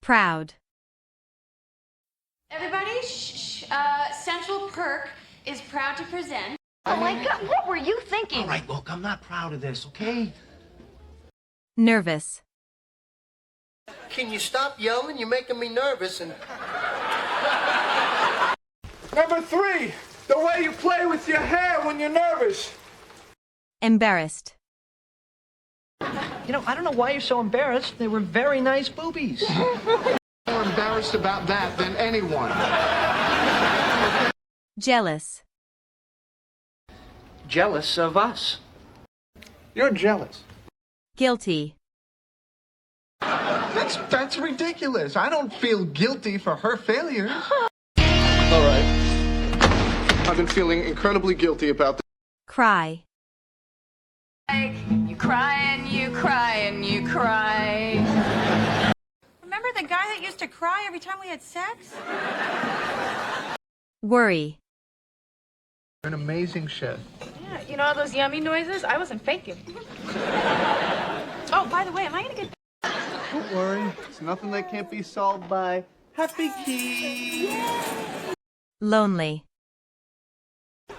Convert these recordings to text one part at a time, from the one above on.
Proud. Everybody, Central Perk is proud to present. Oh my God, what were you thinking? All right, look, I'm not proud of this, okay? Nervous. Can you stop yelling? You're making me nervous. And Number 3, the way you play with your hair when you're nervous. Embarrassed. You know, I don't know why you're so embarrassed. They were very nice boobies. More embarrassed about that than anyone. Jealous. Jealous of us. You're jealous. Guilty. That's ridiculous. I don't feel guilty for her failure. All right. I've been feeling incredibly guilty about this. Cry. You cry and you cry and you cry. Remember the guy that used to cry every time we had sex? Worry. You're an amazing chef. Yeah, you know all those yummy noises? I wasn't faking. Oh, by the way, am I gonna get... Don't worry. It's nothing that can't be solved by Happy Key. Lonely.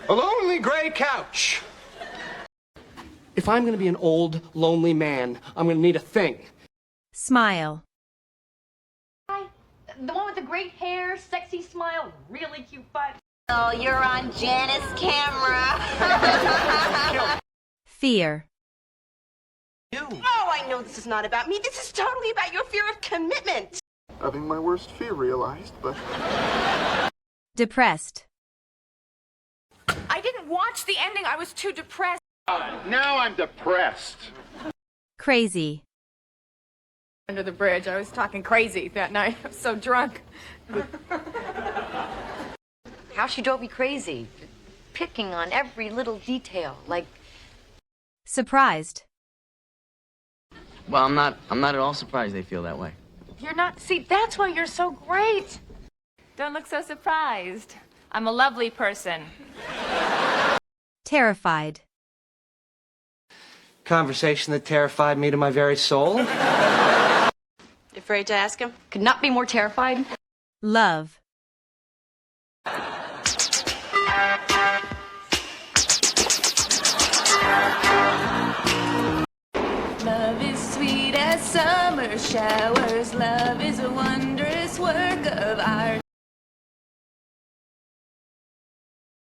a lonely gray couch. If I'm going to be an old, lonely man, I'm going to need a thing. Smile. Hi. The one with the great hair, sexy smile, really cute butt. Oh, you're on Janice's camera. Fear. Oh, I know this is not about me. This is totally about your fear of commitment. Having my worst fear realized, but... Depressed. I didn't watch the ending. I was too depressed. Now I'm depressed. Crazy. Under the bridge. I was talking crazy that night. I was so drunk. How she drove me crazy. Picking on every little detail, like... Surprised. Well, I'm not at all surprised they feel that way. You're not... See, that's why you're so great. Don't look so surprised. I'm a lovely person. Terrified. Conversation that terrified me to my very soul. Afraid to ask him? Could not be more terrified. Love. Love is sweet as summer showers. Love is a wondrous work of art.